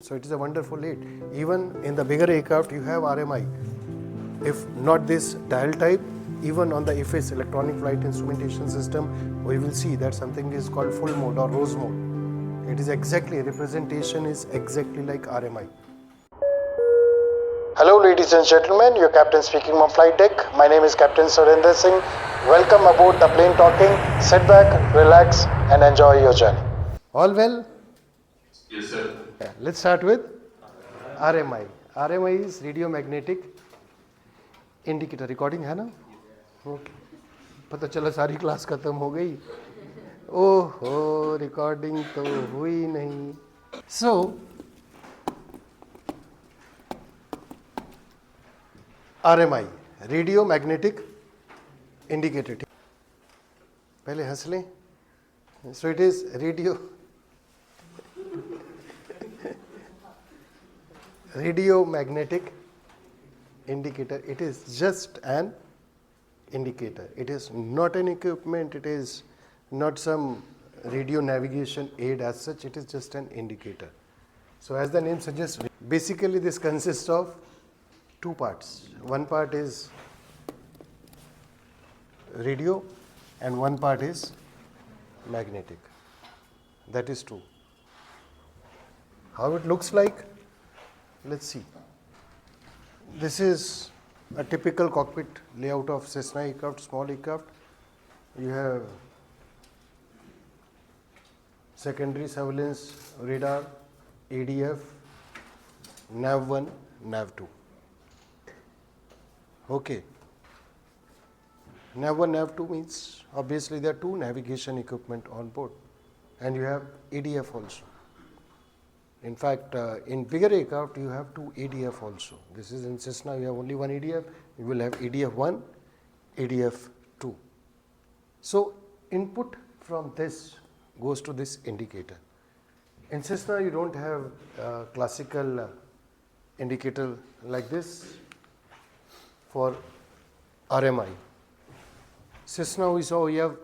So it is a wonderful aid. Even in the bigger aircraft you have RMI. If not this dial type, even on the IFIS electronic flight instrumentation system, we will see that something is called full mode or rose mode. It is exactly, representation is exactly like RMI. Hello ladies and gentlemen, your captain speaking on flight deck. My name is Captain Surendra Singh. Welcome aboard the plane talking. Sit back, relax and enjoy your journey. All well? Yes, sir. Yeah, let's start with RMI. RMI is radio magnetic indicator. Recording है ना? Okay. पता चला सारी class खत्म हो गई. ओहो, recording तो हुई नहीं. सो RMI, रेडियो मैग्नेटिक इंडिकेटर. पहले हंस लें. So it is radio magnetic indicator. It is just an indicator. It is not an equipment. It is not some radio navigation aid as such. It is just an indicator. So as the name suggests, basically this consists of two parts. One part is radio and one part is magnetic. That is true. How it looks like? Let's see. This is a typical cockpit layout of Cessna aircraft, small aircraft. You have secondary surveillance radar, ADF, nav1, nav2. Okay. nav1, nav2 means obviously there are two navigation equipment on board, and you have ADF also. In fact, in bigger aircraft, you have two ADF also. This is in Cessna, you have only one ADF. You will have ADF1, ADF2. So, input from this goes to this indicator. In Cessna, you don't have classical indicator like this for RMI. Cessna, we saw you have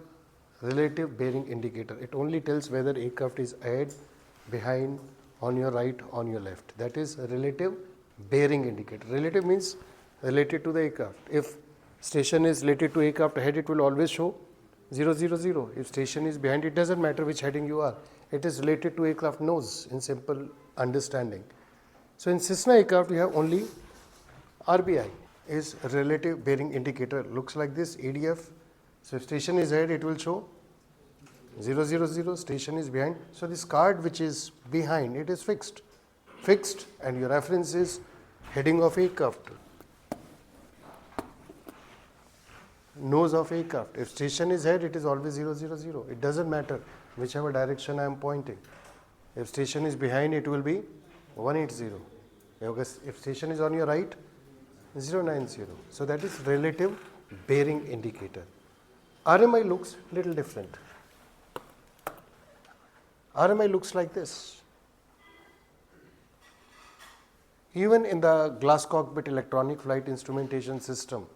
relative bearing indicator. It only tells whether aircraft is ahead, behind, on your right, on your left. That is a relative bearing indicator. Relative means related to the aircraft. If station is related to aircraft ahead, it will always show 000. If station is behind, it doesn't matter which heading you are. It is related to aircraft nose in simple understanding. So in Cessna aircraft, we have only RBI is relative bearing indicator. Looks like this, ADF. So if station is ahead, it will show 000, station is behind. So this card which is behind, it is fixed, and your reference is heading of aircraft, nose of aircraft. If station is ahead, it is always 000. It doesn't matter whichever direction I am pointing. If station is behind, it will be 180. If station is on your right, 090. So that is relative bearing indicator. RMI looks little different. RMI looks like this. Even in the glass cockpit electronic flight instrumentation system,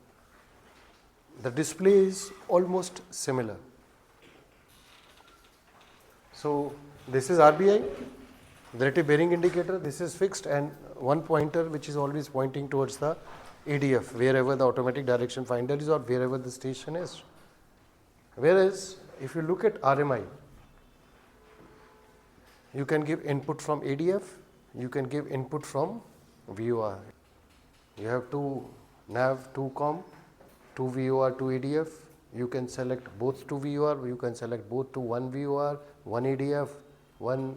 the display is almost similar. So this is RBI, relative bearing indicator. This is fixed, and one pointer which is always pointing towards the ADF, wherever the automatic direction finder is or wherever the station is. Whereas if you look at RMI, you can give input from ADF, you can give input from VOR. You have two nav, two COM, two VOR, two ADF. You can select both to VOR, you can select both to one VOR, one ADF, one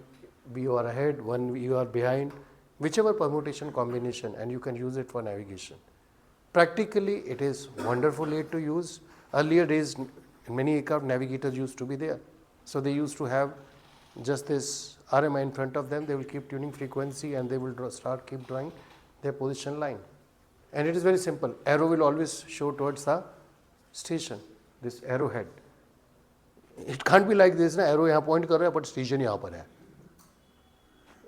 VOR ahead, one VOR behind, whichever permutation combination, and you can use it for navigation. Practically, it is wonderful aid to use. Earlier days, in many aircraft, navigators used to be there. So they used to have just this RMI in front of them. They will keep tuning frequency and they will keep drawing their position line. And it is very simple. Arrow will always show towards the station, this arrowhead. It can't be like this, na? Arrow yahan point kar raha hai, but station yahan par hai.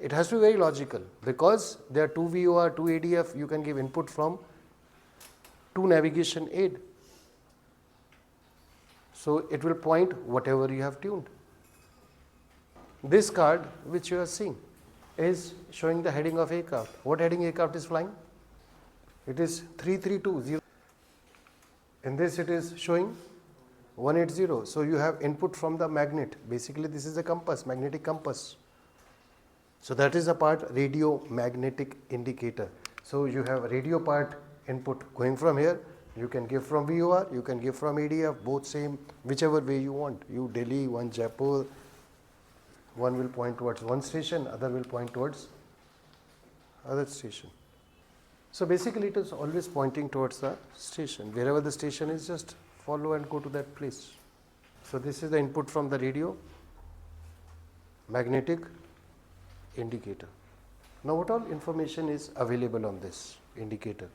It has to be very logical because there are two VOR, two ADF. You can give input from two navigation aid. So it will point whatever you have tuned. This card which you are seeing, is showing the heading of aircraft. What heading aircraft is flying? It is 3320. In this it is showing 180. So you have input from the magnet. Basically this is a compass, magnetic compass. So that is a part, radio magnetic indicator. So you have radio part input going from here. You can give from VOR, you can give from ADF, both same, whichever way you want. You Delhi, one Jaipur, one will point towards one station, other will point towards other station. So basically it is always pointing towards the station. Wherever the station is, just follow and go to that place. So this is the input from the radio magnetic indicator. Now what all information is available on this indicator?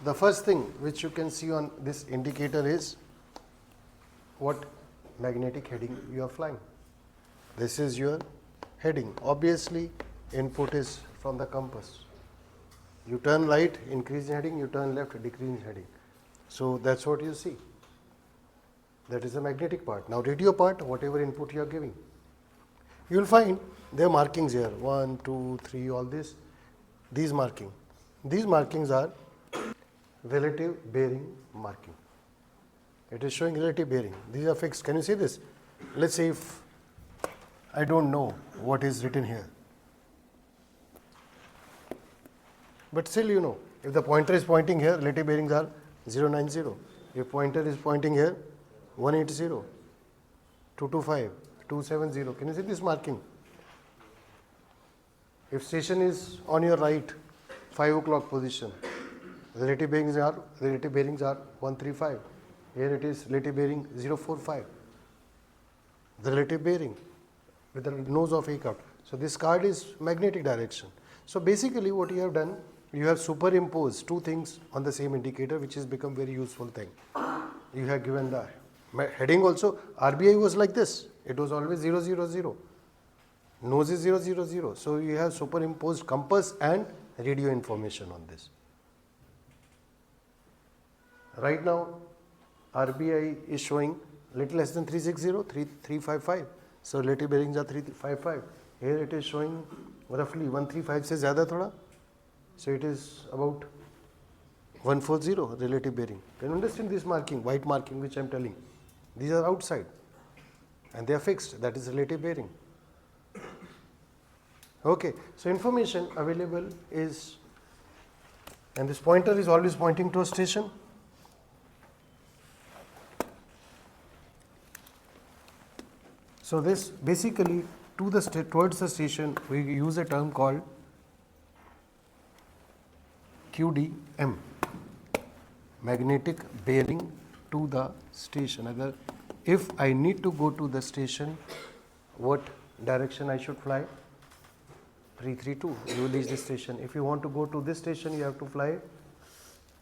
The first thing which you can see on this indicator is what magnetic heading you are flying. This is your heading. Obviously input is from the compass. You turn right, increase in heading, you turn left, decrease in heading. So that's what you see. That is the magnetic part. Now radio part, whatever input you are giving. You will find there are markings here, 1, 2, 3, all this. These markings are relative bearing marking. It is showing relative bearing. These are fixed. Can you see this? Let's say if I don't know what is written here. But still you know, if the pointer is pointing here, relative bearings are 090. If pointer is pointing here, 180, 225, 270. Can you see this marking? If station is on your right, 5 o'clock position, relative bearings are 135. Here it is relative bearing 045. The relative bearing with the nose of aircraft. So this card is magnetic direction. So basically what you have done, you have superimposed two things on the same indicator, which has become very useful thing. You have given the heading also. RBI was like this. It was always 000. Nose is 000. So you have superimposed compass and radio information on this. Right now RBI is showing little less than 360, 355. So relative bearings are 355. Here it is showing roughly 135 se zyada thoda. So it is about 140 relative bearing. Can you understand this marking, white marking which I am telling? These are outside and they are fixed. That is relative bearing. Okay, so information available is, and this pointer is always pointing to a station. So this basically towards the station we use a term called QDM, magnetic bearing to the station. If I need to go to the station, what direction I should fly? 332. You will reach the station. If you want to go to this station, you have to fly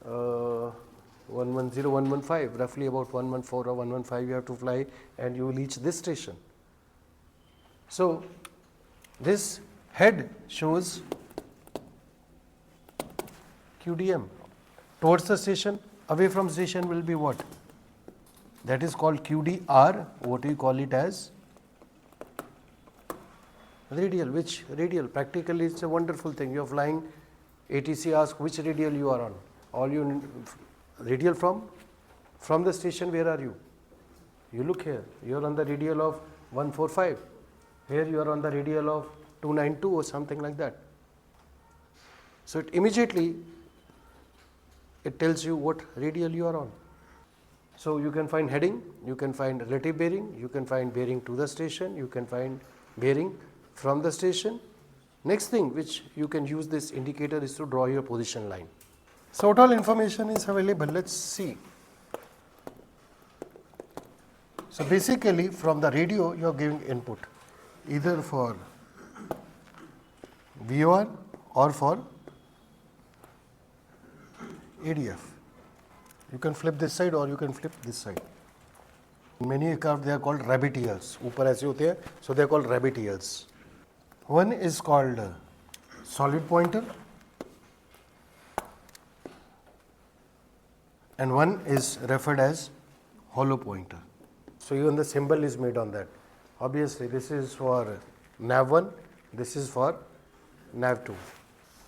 110, 115, roughly about 114 or 115 you have to fly and you will reach this station. So this head shows QDM. Towards the station, away from station will be what? That is called QDR. What we call it as radial. Which radial? Practically it's a wonderful thing. You are flying, ATC asks which radial you are on. All you radial from the station, where are you? You look here, you are on the radial of 145. Here you are on the radial of 292 or something like that. So it immediately it tells you what radial you are on. So you can find heading, you can find relative bearing, you can find bearing to the station, you can find bearing from the station. Next thing which you can use this indicator is to draw your position line. So what all information is available? Let's see. So basically from the radio you are giving input either for VOR or for ADF. You can flip this side or you can flip this side. In many aircraft they are called rabbit ears. ऊपर ऐसे होते हैं, so they are called rabbit ears. One is called solid pointer and one is referred as hollow pointer. So even the symbol is made on that. Obviously this is for nav1, This is for nav 2.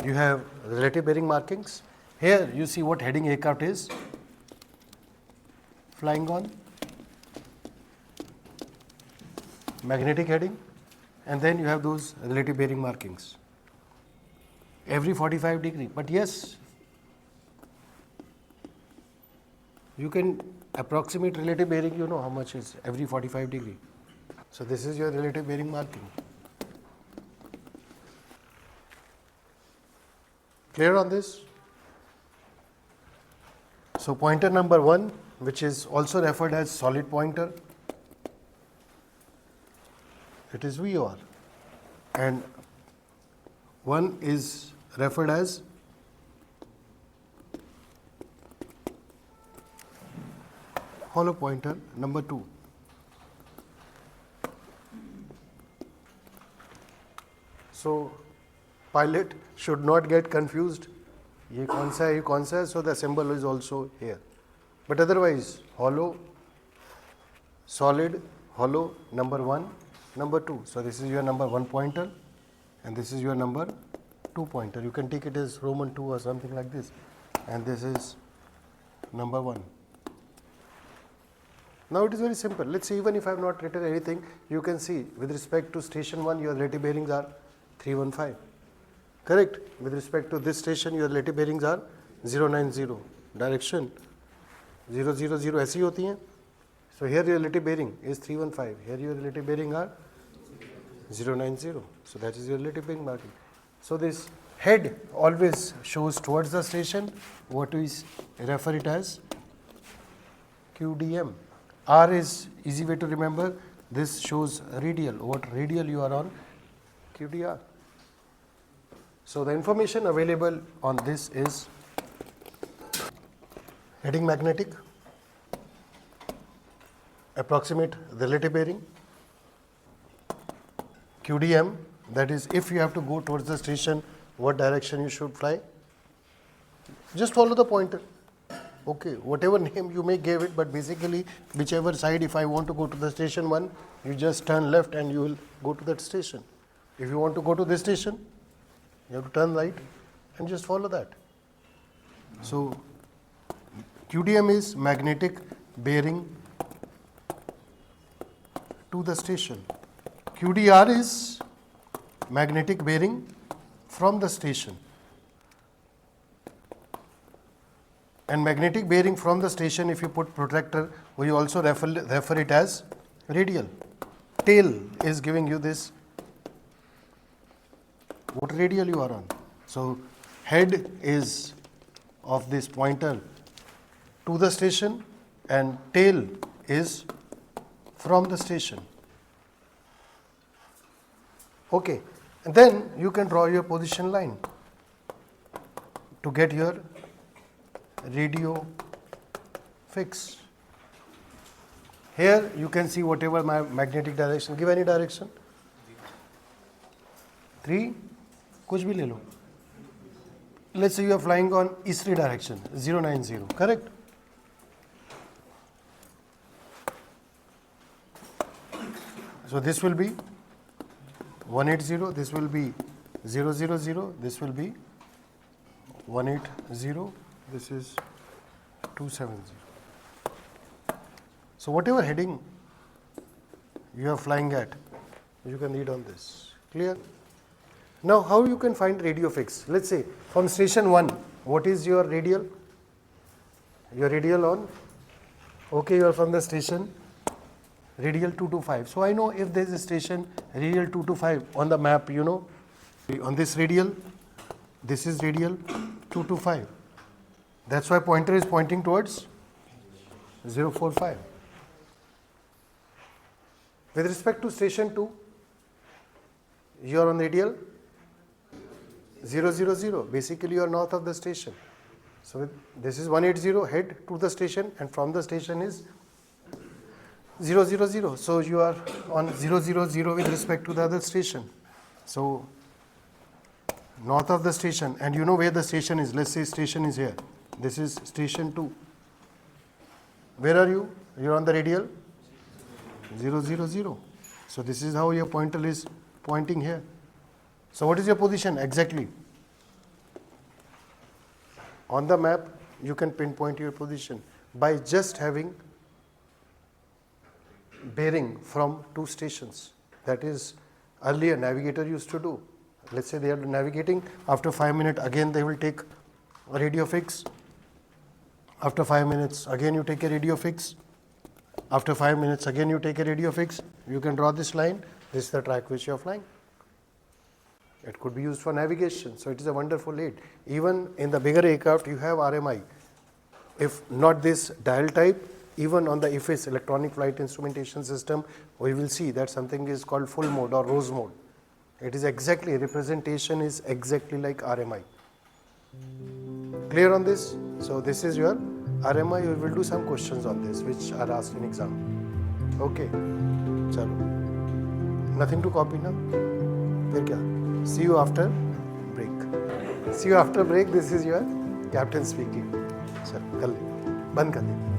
You have relative bearing markings. Here you see what heading aircraft is flying on, magnetic heading, and then you have those relative bearing markings every 45 degree. But yes, you can approximate relative bearing, you know how much is every 45 degree. So this is your relative bearing marking. Clear on this? So pointer number 1, which is also referred as solid pointer, it is VOR, and 1 is referred as hollow pointer number 2. So pilot should not get confused. ये कौन सा है, ये कौन सा है, so the symbol is also here. But otherwise, hollow, solid, hollow, number 1, number 2. So this is your number 1 pointer, and this is your number 2 pointer. You can take it as Roman 2 or something like this, and this is number 1. Now it is very simple. Let's say even if I have not written anything, you can see with respect to station 1, your relative bearings are 315. Correct? With respect to this station, your relative bearings are 090. Direction 000 ऐसी होती हैं. So here your relative bearing is 315. Here your relative bearing are 090. So that is your relative bearing marking. So this head always shows towards the station. What we refer it as QDM. R is easy way to remember. This shows radial. What radial you are on? QDR. So the information available on this is heading magnetic, approximate relative bearing, QDM, that is if you have to go towards the station, what direction you should fly. Just follow the pointer. Okay, whatever name you may give it, but basically whichever side, if I want to go to the station 1, you just turn left and you will go to that station. If you want to go to this station, you have to turn right and just follow that. So QDM is magnetic bearing to the station. QDR is magnetic bearing from the station. And magnetic bearing from the station, if you put protractor, we also refer it as radial. Tail is giving you this, what radial you are on. So head is of this pointer to the station and tail is from the station. Okay, and then you can draw your position line to get your radio fix. Here you can see whatever my magnetic direction. Give any direction. 3, कुछ भी ले लो. Let's say you are flying on easterly direction, 090, correct? So this will be 180, this will be 000, this will be 180, this is 270. So whatever heading you are flying at, you can read on this. Clear? Now how you can find radio fix? Let's say from station 1, what is your radial? Your radial on? Okay, you are from the station radial 225. So I know if there is a station radial 225 on the map, you know, on this radial, this is radial 225. That's why pointer is pointing towards 045. With respect to station 2, you are on radial 000. Basically, you are north of the station. So this is 180, head to the station, and from the station is 000. So you are on 000 with respect to the other station. So north of the station, and you know where the station is. Let's say station is here. This is station 2. Where are you? You are on the radial 000. So this is how your pointer is pointing here. So what is your position exactly? On the map, you can pinpoint your position by just having bearing from two stations. That is earlier navigator used to do. Let's say they are navigating, after 5 minutes again they will take a radio fix. After 5 minutes again you take a radio fix. After 5 minutes again you take a radio fix. You can draw this line. This is the track which you are flying. It could be used for navigation. So it is a wonderful aid. Even in the bigger aircraft you have RMI. If not this dial type, even on the IFIS, electronic flight instrumentation system, we will see that something is called full mode or rose mode. It is exactly, representation is exactly like RMI. Clear on this? So this is your RMI. We will do some questions on this which are asked in exam. Okay. Chalo. Nothing to copy now? फिर क्या? See you after break. See you after break. This is your captain speaking. चलो कर ले. बंद कर दे.